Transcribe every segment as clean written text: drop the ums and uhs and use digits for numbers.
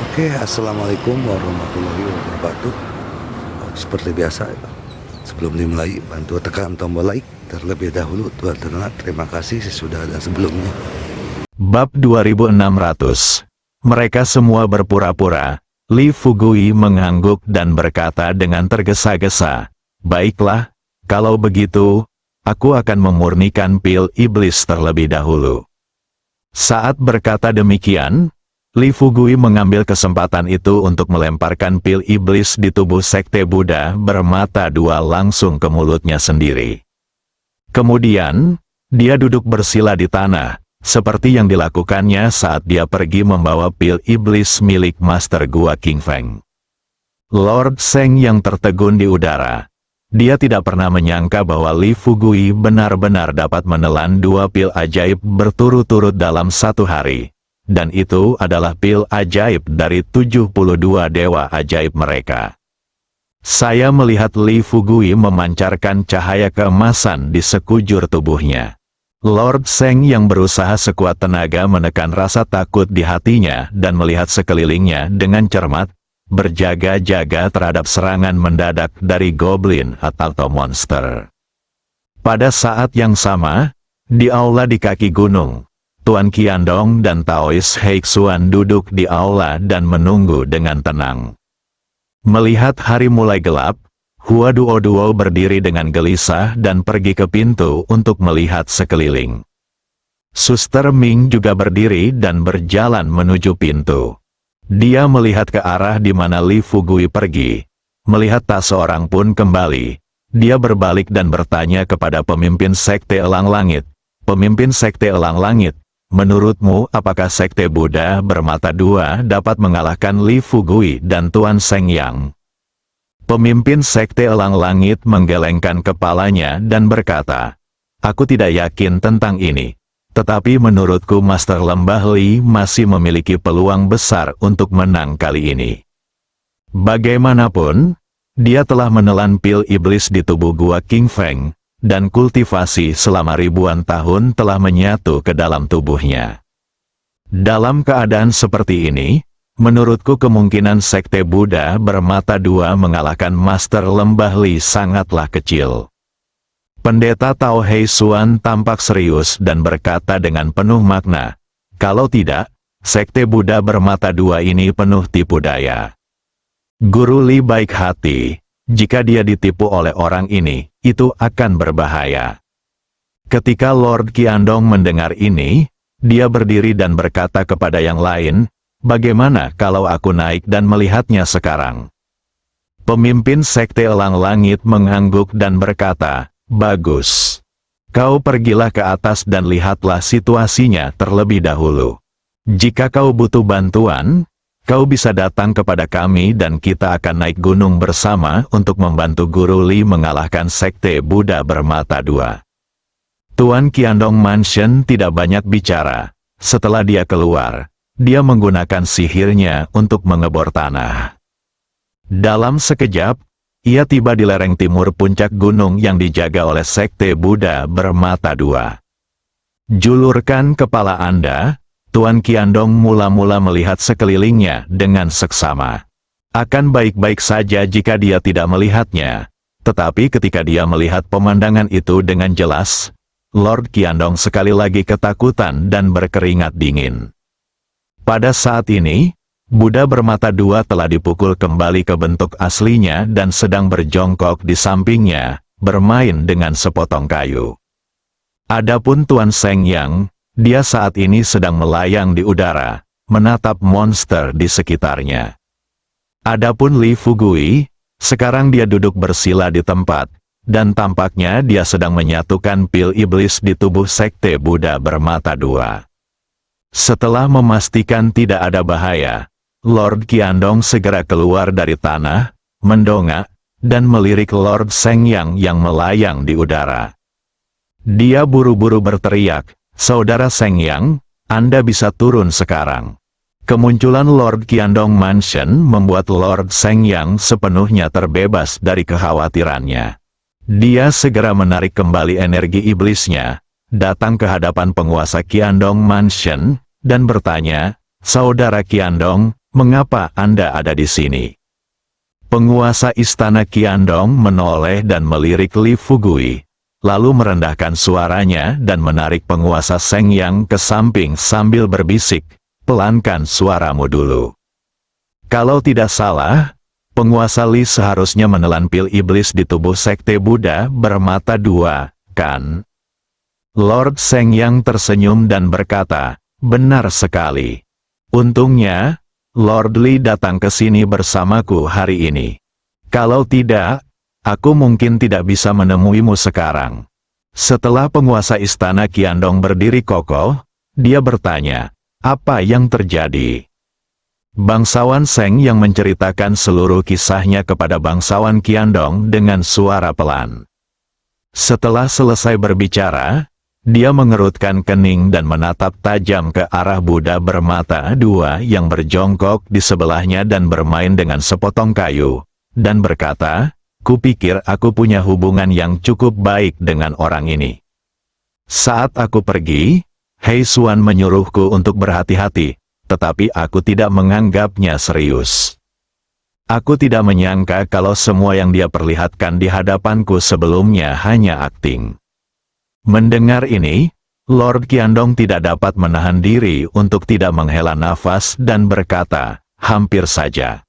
Oke, assalamualaikum warahmatullahi wabarakatuh. Seperti biasa, sebelum dimulai, bantu tekan tombol like terlebih dahulu, teman-teman. Terima kasih sesudah dan sebelumnya. Bab 2600. Mereka semua berpura-pura. Li Fugui mengangguk dan berkata dengan tergesa-gesa, "Baiklah, kalau begitu, aku akan memurnikan pil iblis terlebih dahulu." Saat berkata demikian, Li Fugui mengambil kesempatan itu untuk melemparkan pil iblis di tubuh Sekte Buddha bermata dua langsung ke mulutnya sendiri. Kemudian, dia duduk bersila di tanah, seperti yang dilakukannya saat dia pergi membawa pil iblis milik Master Gua King Feng. Lord Seng yang tertegun di udara. Dia tidak pernah menyangka bahwa Li Fugui benar-benar dapat menelan dua pil ajaib berturut-turut dalam satu hari. Dan itu adalah pil ajaib dari 72 dewa ajaib mereka. Saya melihat Li Fugui memancarkan cahaya keemasan di sekujur tubuhnya. Lord Seng yang berusaha sekuat tenaga menekan rasa takut di hatinya dan melihat sekelilingnya dengan cermat, berjaga-jaga terhadap serangan mendadak dari goblin atau monster. Pada saat yang sama, di aula di kaki gunung, Tuan Qiandong dan Taois Heixuan duduk di aula dan menunggu dengan tenang. Melihat hari mulai gelap, Hua Duo berdiri dengan gelisah dan pergi ke pintu untuk melihat sekeliling. Suster Ming juga berdiri dan berjalan menuju pintu. Dia melihat ke arah di mana Li Fugui pergi. Melihat tak seorang pun kembali, dia berbalik dan bertanya kepada pemimpin Sekte Elang Langit. "Pemimpin Sekte Elang Langit, menurutmu apakah Sekte Buddha bermata dua dapat mengalahkan Li Fugui dan Tuan Seng Yang?" Pemimpin Sekte Elang Langit menggelengkan kepalanya dan berkata, "Aku tidak yakin tentang ini. Tetapi menurutku Master Lembah Li masih memiliki peluang besar untuk menang kali ini. Bagaimanapun, dia telah menelan pil iblis di tubuh Gua King Feng, dan kultivasi selama ribuan tahun telah menyatu ke dalam tubuhnya. Dalam keadaan seperti ini, menurutku kemungkinan Sekte Buddha bermata dua mengalahkan Master Lembah Li sangatlah kecil." Pendeta Tao Heixuan tampak serius dan berkata dengan penuh makna, "Kalau tidak, Sekte Buddha bermata dua ini penuh tipu daya. Guru Li baik hati, jika dia ditipu oleh orang ini, itu akan berbahaya." Ketika Lord Qiandong mendengar ini, dia berdiri dan berkata kepada yang lain, "Bagaimana kalau aku naik dan melihatnya sekarang?" Pemimpin Sekte Elang Langit mengangguk dan berkata, "Bagus. Kau pergilah ke atas dan lihatlah situasinya terlebih dahulu. Jika kau butuh bantuan, kau bisa datang kepada kami dan kita akan naik gunung bersama untuk membantu Guru Li mengalahkan Sekte Buddha bermata dua." Tuan Qiandong Mansion tidak banyak bicara. Setelah dia keluar, dia menggunakan sihirnya untuk mengebor tanah. Dalam sekejap, ia tiba di lereng timur puncak gunung yang dijaga oleh Sekte Buddha bermata dua. "Julurkan kepala Anda." Tuan Qiandong mula-mula melihat sekelilingnya dengan seksama. Akan baik-baik saja jika dia tidak melihatnya. Tetapi ketika dia melihat pemandangan itu dengan jelas, Lord Qiandong sekali lagi ketakutan dan berkeringat dingin. Pada saat ini, Buddha bermata dua telah dipukul kembali ke bentuk aslinya dan sedang berjongkok di sampingnya, bermain dengan sepotong kayu. Adapun Tuan Seng Yang, dia saat ini sedang melayang di udara, menatap monster di sekitarnya. Adapun Li Fugui, sekarang dia duduk bersila di tempat, dan tampaknya dia sedang menyatukan pil iblis di tubuh Sekte Buddha bermata dua. Setelah memastikan tidak ada bahaya, Lord Qiandong segera keluar dari tanah, mendongak, dan melirik Lord Seng yang melayang di udara. Dia buru-buru berteriak, "Saudara Seng Yang, Anda bisa turun sekarang." Kemunculan Lord Qiandong Mansion membuat Lord Seng Yang sepenuhnya terbebas dari kekhawatirannya. Dia segera menarik kembali energi iblisnya, datang ke hadapan penguasa Qiandong Mansion, dan bertanya, "Saudara Qiandong, Mengapa Anda ada di sini? Penguasa istana Qiandong menoleh dan melirik Li Fugui, lalu merendahkan suaranya dan menarik penguasa Seng Yang ke samping sambil berbisik, "Pelankan suaramu dulu." Kalau tidak salah, penguasa Li seharusnya menelan pil iblis di tubuh sekte Buddha bermata dua, kan? Lord Seng Yang tersenyum dan berkata, "Benar sekali. Untungnya, Lord Li datang ke sini bersamaku hari ini. Kalau tidak, aku mungkin tidak bisa menemuimu sekarang." Setelah penguasa istana Qiandong berdiri kokoh, dia bertanya, "Apa yang terjadi?" Bangsawan Seng yang menceritakan seluruh kisahnya kepada bangsawan Qiandong dengan suara pelan. Setelah selesai berbicara, dia mengerutkan kening dan menatap tajam ke arah Buddha bermata dua yang berjongkok di sebelahnya dan bermain dengan sepotong kayu, dan berkata, "Kupikir aku punya hubungan yang cukup baik dengan orang ini. Saat aku pergi, Hei Xuan menyuruhku untuk berhati-hati, tetapi aku tidak menganggapnya serius. Aku tidak menyangka kalau semua yang dia perlihatkan di hadapanku sebelumnya hanya akting." Mendengar ini, Lord Qiandong tidak dapat menahan diri untuk tidak menghela nafas dan berkata, "Hampir saja."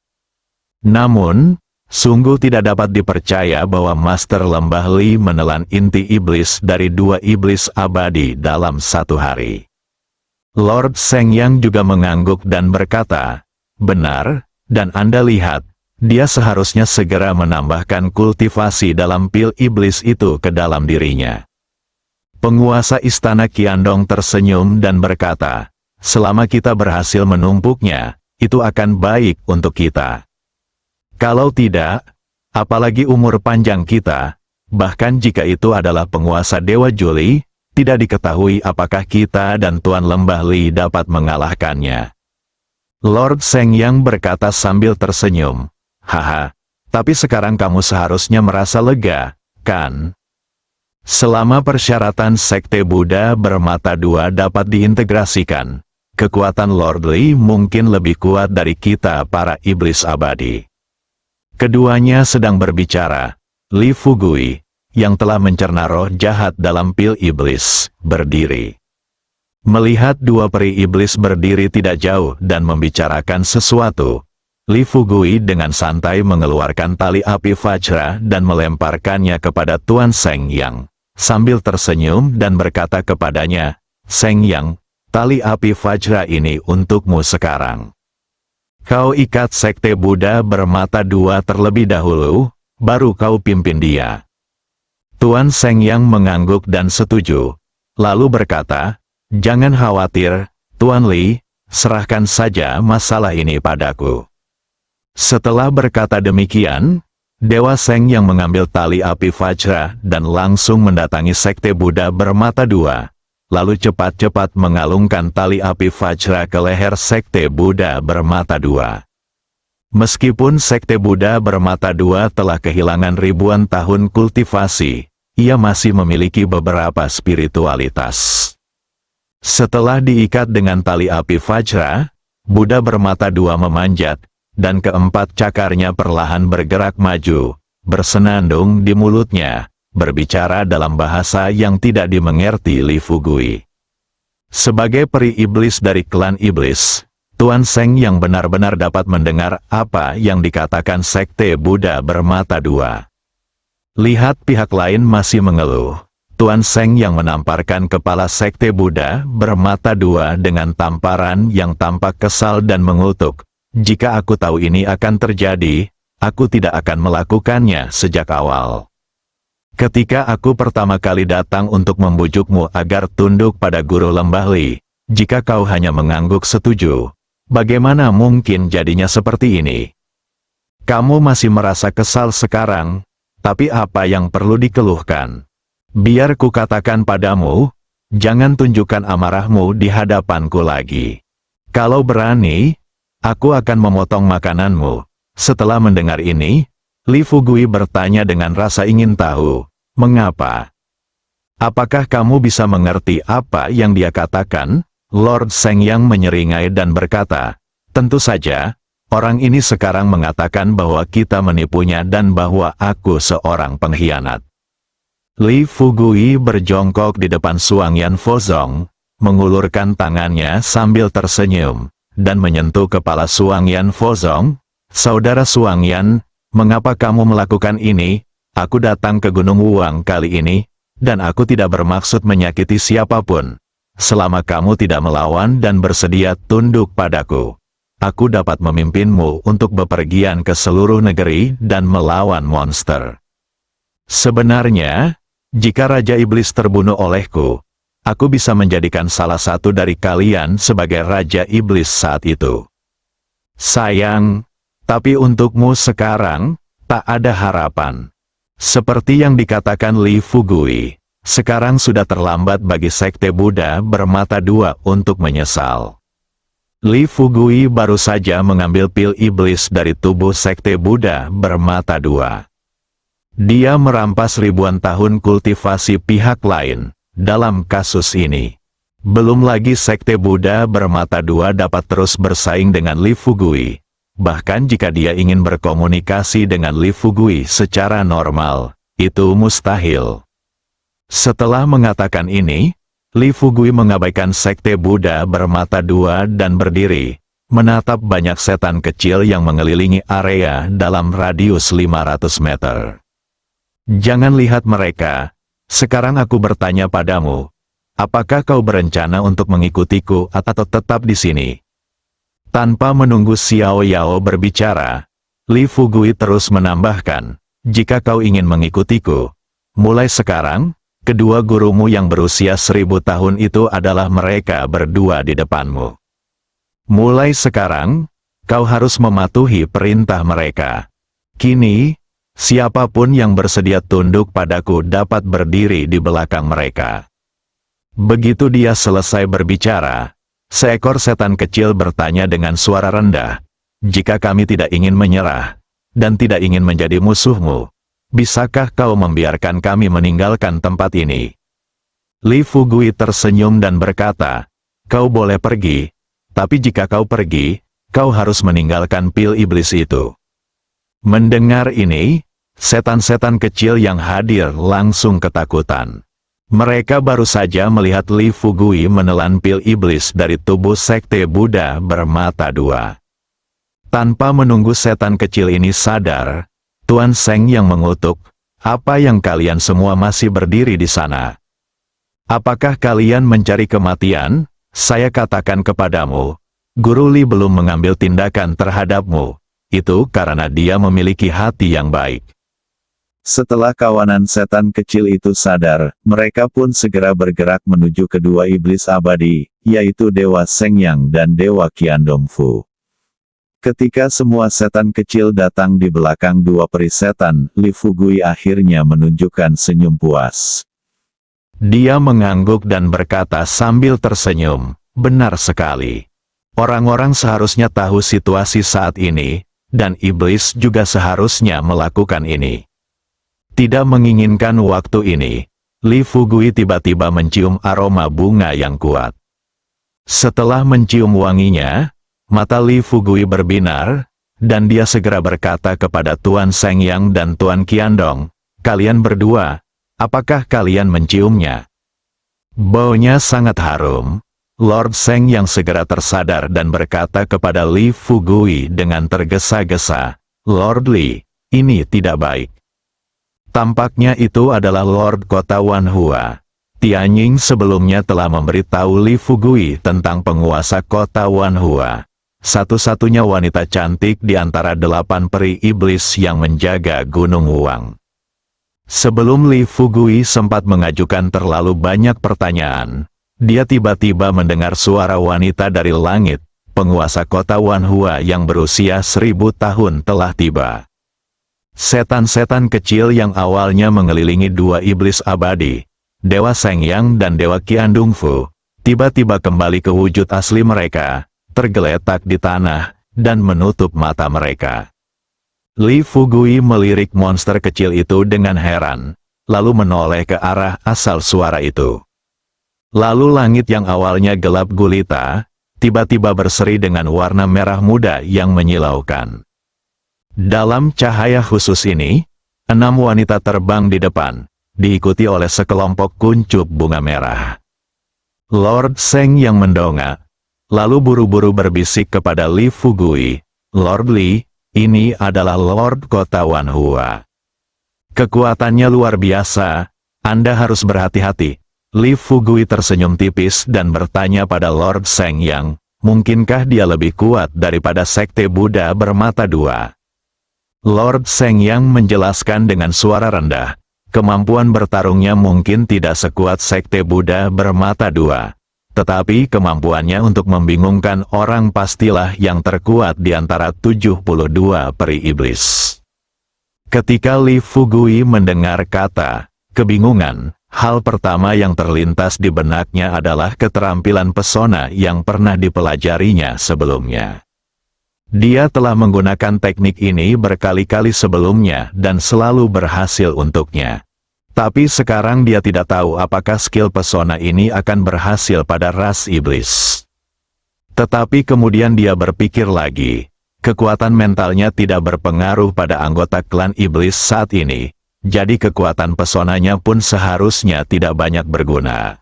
Namun, sungguh tidak dapat dipercaya bahwa Master Lembah Li menelan inti iblis dari dua iblis abadi dalam satu hari. Lord Seng Yang juga mengangguk dan berkata, "Benar, dan Anda lihat, dia seharusnya segera menambahkan kultivasi dalam pil iblis itu ke dalam dirinya." Penguasa istana Qiandong tersenyum dan berkata, "Selama kita berhasil menumpuknya, itu akan baik untuk kita. Kalau tidak, apalagi umur panjang kita, bahkan jika itu adalah penguasa Dewa Juli, tidak diketahui apakah kita dan Tuan Lembah Li dapat mengalahkannya." Lord Seng Yang berkata sambil tersenyum, "Haha, tapi sekarang kamu seharusnya merasa lega, kan? Selama persyaratan sekte Buddha bermata dua dapat diintegrasikan, kekuatan Lord Li mungkin lebih kuat dari kita para iblis abadi." Keduanya sedang berbicara. Li Fugui, yang telah mencerna roh jahat dalam pil iblis, berdiri. Melihat dua peri iblis berdiri tidak jauh dan membicarakan sesuatu, Li Fugui dengan santai mengeluarkan tali api Vajra dan melemparkannya kepada Tuan Seng Yang, sambil tersenyum dan berkata kepadanya, "Seng Yang, tali api Vajra ini untukmu sekarang. Kau ikat sekte Buddha bermata dua terlebih dahulu, baru kau pimpin dia." Tuan Seng Yang mengangguk dan setuju, lalu berkata, "Jangan khawatir, Tuan Li, serahkan saja masalah ini padaku." Setelah berkata demikian, Dewa Seng yang mengambil tali api Vajra dan langsung mendatangi sekte Buddha bermata dua, lalu cepat-cepat mengalungkan tali api Vajra ke leher sekte Buddha bermata dua. Meskipun sekte Buddha bermata dua telah kehilangan ribuan tahun kultivasi, ia masih memiliki beberapa spiritualitas. Setelah diikat dengan tali api Vajra, Buddha bermata dua memanjat, dan keempat cakarnya perlahan bergerak maju, bersenandung di mulutnya, berbicara dalam bahasa yang tidak dimengerti Li Fugui. Sebagai peri iblis dari klan iblis, Tuan Seng yang benar-benar dapat mendengar apa yang dikatakan sekte Buddha bermata dua. Lihat pihak lain masih mengeluh. Tuan Seng yang menamparkan kepala sekte Buddha bermata dua dengan tamparan yang tampak kesal dan mengutuk. "Jika aku tahu ini akan terjadi, aku tidak akan melakukannya sejak awal. Ketika aku pertama kali datang untuk membujukmu agar tunduk pada Guru Lembah Li, jika kau hanya mengangguk setuju, bagaimana mungkin jadinya seperti ini? Kamu masih merasa kesal sekarang, tapi apa yang perlu dikeluhkan? Biar ku katakan padamu, jangan tunjukkan amarahmu di hadapanku lagi. Kalau berani, aku akan memotong makananmu." Setelah mendengar ini, Li Fugui bertanya dengan rasa ingin tahu, "Mengapa? Apakah kamu bisa mengerti apa yang dia katakan?" Lord Seng Yang menyeringai dan berkata, Tentu saja, orang ini sekarang mengatakan bahwa kita menipunya dan bahwa aku seorang pengkhianat. Li Fugui berjongkok di depan Suang Yan Fozong, mengulurkan tangannya sambil tersenyum, dan menyentuh kepala Suang Yan Fozong. Saudara Suang Yan, mengapa kamu melakukan ini? Aku datang ke Gunung Wuang kali ini, dan aku tidak bermaksud menyakiti siapapun. Selama kamu tidak melawan dan bersedia tunduk padaku, aku dapat memimpinmu untuk bepergian ke seluruh negeri dan melawan monster. Sebenarnya, jika Raja Iblis terbunuh olehku, aku bisa menjadikan salah satu dari kalian sebagai Raja Iblis saat itu. Sayang, tapi untukmu sekarang, tak ada harapan. Seperti yang dikatakan Li Fugui, sekarang sudah terlambat bagi Sekte Buddha bermata dua untuk menyesal. Li Fugui baru saja mengambil pil iblis dari tubuh Sekte Buddha bermata dua. Dia merampas ribuan tahun kultivasi pihak lain dalam kasus ini. Belum lagi Sekte Buddha bermata dua dapat terus bersaing dengan Li Fugui. Bahkan jika dia ingin berkomunikasi dengan Li Fugui secara normal, itu mustahil. Setelah mengatakan ini, Li Fugui mengabaikan Sekte Buddha bermata dua dan berdiri, menatap banyak setan kecil yang mengelilingi area dalam radius 500 meter. Jangan lihat mereka. Sekarang aku bertanya padamu, apakah kau berencana untuk mengikutiku atau tetap di sini? Tanpa menunggu Xiao Yao berbicara, Li Fugui terus menambahkan, jika kau ingin mengikutiku, mulai sekarang, kedua gurumu yang berusia 1000 tahun itu adalah mereka berdua di depanmu. Mulai sekarang, kau harus mematuhi perintah mereka. Kini, siapapun yang bersedia tunduk padaku dapat berdiri di belakang mereka. Begitu dia selesai berbicara, seekor setan kecil bertanya dengan suara rendah, jika kami tidak ingin menyerah, dan tidak ingin menjadi musuhmu, bisakah kau membiarkan kami meninggalkan tempat ini? Li Fugui tersenyum dan berkata, kau boleh pergi, tapi jika kau pergi, kau harus meninggalkan pil iblis itu. Mendengar ini, setan-setan kecil yang hadir langsung ketakutan. Mereka baru saja melihat Li Fugui menelan pil iblis dari tubuh Sekte Buddha bermata dua. Tanpa menunggu setan kecil ini sadar, Tuan Seng yang mengutuk, apa yang kalian semua masih berdiri di sana? Apakah kalian mencari kematian? Saya katakan kepadamu, Guru Li belum mengambil tindakan terhadapmu. Itu karena dia memiliki hati yang baik. Setelah kawanan setan kecil itu sadar, mereka pun segera bergerak menuju kedua iblis abadi, yaitu Dewa Seng Yang dan Dewa Qiandongfu. Ketika semua setan kecil datang di belakang dua peri setan, Li Fugui akhirnya menunjukkan senyum puas. Dia mengangguk dan berkata sambil tersenyum, benar sekali. Orang-orang seharusnya tahu situasi saat ini, dan iblis juga seharusnya melakukan ini. Tidak menginginkan waktu ini, Li Fugui tiba-tiba mencium aroma bunga yang kuat. Setelah mencium wanginya, mata Li Fugui berbinar, dan dia segera berkata kepada Tuan Seng Yang dan Tuan Qiandong, kalian berdua, apakah kalian menciumnya? Baunya sangat harum. Lord Seng yang segera tersadar dan berkata kepada Li Fugui dengan tergesa-gesa, Lord Li, ini tidak baik. Tampaknya itu adalah Lord Kota Wanhua. Tianying sebelumnya telah memberitahu Li Fugui tentang penguasa Kota Wanhua, satu-satunya wanita cantik di antara 8 peri iblis yang menjaga Gunung Wuang. Sebelum Li Fugui sempat mengajukan terlalu banyak pertanyaan, dia tiba-tiba mendengar suara wanita dari langit, penguasa kota Wanhua yang berusia 1000 tahun telah tiba. Setan-setan kecil yang awalnya mengelilingi dua iblis abadi, Dewa Seng Yang dan Dewa Qiandongfu, tiba-tiba kembali ke wujud asli mereka, tergeletak di tanah, dan menutup mata mereka. Li Fugui melirik monster kecil itu dengan heran, lalu menoleh ke arah asal suara itu. Lalu langit yang awalnya gelap gulita, tiba-tiba berseri dengan warna merah muda yang menyilaukan. Dalam cahaya khusus ini, 6 wanita terbang di depan, diikuti oleh sekelompok kuncup bunga merah. Lord Seng yang mendongak, lalu buru-buru berbisik kepada Li Fugui, "Lord Li, ini adalah Lord Kota Wanhua. Kekuatannya luar biasa, Anda harus berhati-hati." Li Fugui tersenyum tipis dan bertanya pada Lord Seng Yang, mungkinkah dia lebih kuat daripada Sekte Buddha bermata dua? Lord Seng Yang menjelaskan dengan suara rendah, kemampuan bertarungnya mungkin tidak sekuat Sekte Buddha bermata dua. Tetapi kemampuannya untuk membingungkan orang pastilah yang terkuat di antara 72 peri iblis. Ketika Li Fugui mendengar kata kebingungan, hal pertama yang terlintas di benaknya adalah keterampilan pesona yang pernah dipelajarinya sebelumnya. Dia telah menggunakan teknik ini berkali-kali sebelumnya dan selalu berhasil untuknya. Tapi sekarang dia tidak tahu apakah skill pesona ini akan berhasil pada ras iblis. Tetapi kemudian dia berpikir lagi, kekuatan mentalnya tidak berpengaruh pada anggota klan iblis saat ini, jadi kekuatan pesonanya pun seharusnya tidak banyak berguna.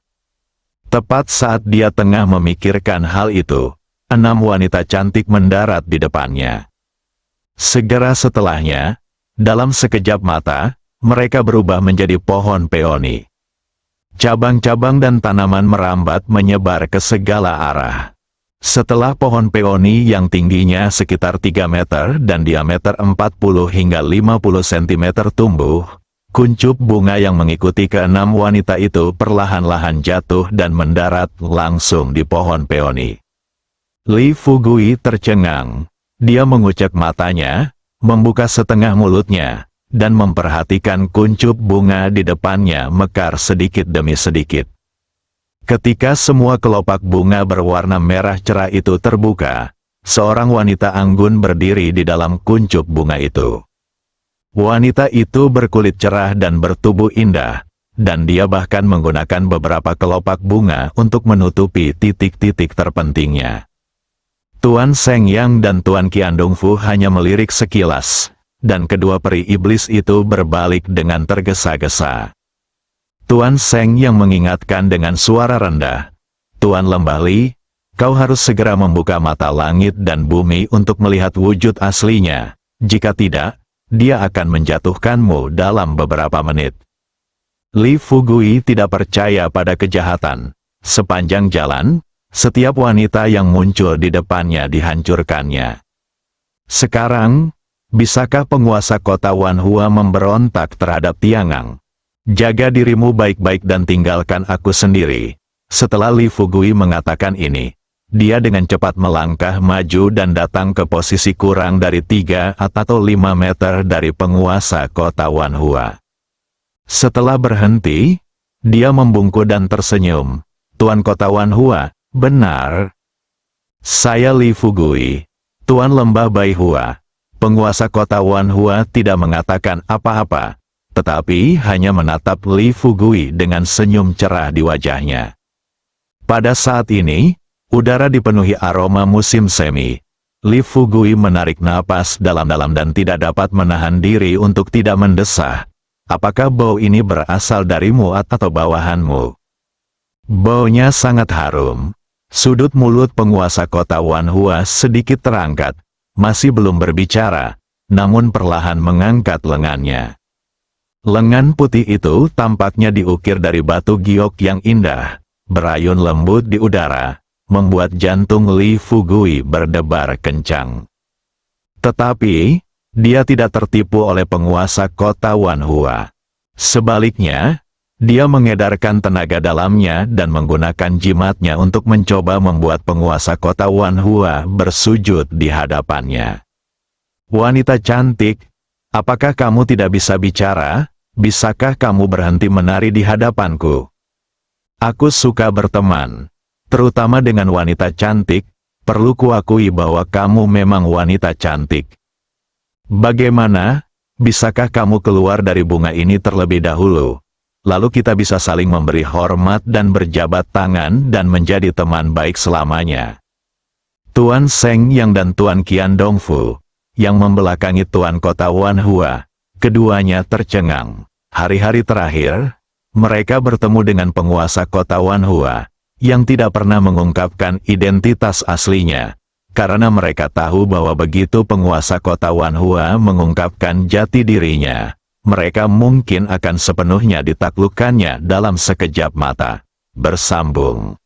Tepat saat dia tengah memikirkan hal itu, 6 wanita cantik mendarat di depannya. Segera setelahnya, dalam sekejap mata, mereka berubah menjadi pohon peoni. Cabang-cabang dan tanaman merambat menyebar ke segala arah. Setelah pohon peoni yang tingginya sekitar 3 meter dan diameter 40 hingga 50 cm tumbuh, kuncup bunga yang mengikuti ke-6 wanita itu perlahan-lahan jatuh dan mendarat langsung di pohon peoni. Li Fugui tercengang. Dia mengucek matanya, membuka setengah mulutnya, dan memperhatikan kuncup bunga di depannya mekar sedikit demi sedikit. Ketika semua kelopak bunga berwarna merah cerah itu terbuka, seorang wanita anggun berdiri di dalam kuncup bunga itu. Wanita itu berkulit cerah dan bertubuh indah, dan dia bahkan menggunakan beberapa kelopak bunga untuk menutupi titik-titik terpentingnya. Tuan Seng Yang dan Tuan Qiandong Fu hanya melirik sekilas, dan kedua peri iblis itu berbalik dengan tergesa-gesa. Tuan Seng yang mengingatkan dengan suara rendah, "Tuan Lembah Li, kau harus segera membuka mata langit dan bumi untuk melihat wujud aslinya, jika tidak, dia akan menjatuhkanmu dalam beberapa menit." Li Fugui tidak percaya pada kejahatan. Sepanjang jalan, setiap wanita yang muncul di depannya dihancurkannya. Sekarang, bisakah penguasa kota Wanhua memberontak terhadap Tiangang? Jaga dirimu baik-baik dan tinggalkan aku sendiri. Setelah Li Fugui mengatakan ini, dia dengan cepat melangkah maju dan datang ke posisi kurang dari 3 atau 5 meter dari penguasa kota Wanhua. Setelah berhenti, dia membungkuk dan tersenyum. "Tuan kota Wanhua, benar. Saya Li Fugui, Tuan Lembah Baihua." Penguasa kota Wanhua tidak mengatakan apa-apa, tetapi hanya menatap Li Fugui dengan senyum cerah di wajahnya. Pada saat ini, udara dipenuhi aroma musim semi. Li Fugui menarik napas dalam-dalam dan tidak dapat menahan diri untuk tidak mendesah. Apakah bau ini berasal darimu atau bawahanmu? Baunya sangat harum. Sudut mulut penguasa kota Wanhua sedikit terangkat. Masih belum berbicara, namun perlahan mengangkat lengannya. Lengan putih itu tampaknya diukir dari batu giok yang indah, berayun lembut di udara, membuat jantung Li Fugui berdebar kencang. Tetapi, dia tidak tertipu oleh penguasa kota Wanhua. Sebaliknya, dia mengedarkan tenaga dalamnya dan menggunakan jimatnya untuk mencoba membuat penguasa kota Wanhua bersujud di hadapannya. "Wanita cantik, apakah kamu tidak bisa bicara? Bisakah kamu berhenti menari di hadapanku? Aku suka berteman, terutama dengan wanita cantik, perlu kuakui bahwa kamu memang wanita cantik. Bagaimana, bisakah kamu keluar dari bunga ini terlebih dahulu? Lalu kita bisa saling memberi hormat dan berjabat tangan dan menjadi teman baik selamanya." Tuan Seng Yang dan Tuan Qian Dongfu, yang membelakangi Tuan Kota Wanhua, keduanya tercengang. Hari-hari terakhir, mereka bertemu dengan penguasa kota Wanhua, yang tidak pernah mengungkapkan identitas aslinya, karena mereka tahu bahwa begitu penguasa kota Wanhua mengungkapkan jati dirinya, mereka mungkin akan sepenuhnya ditaklukkannya dalam sekejap mata. Bersambung.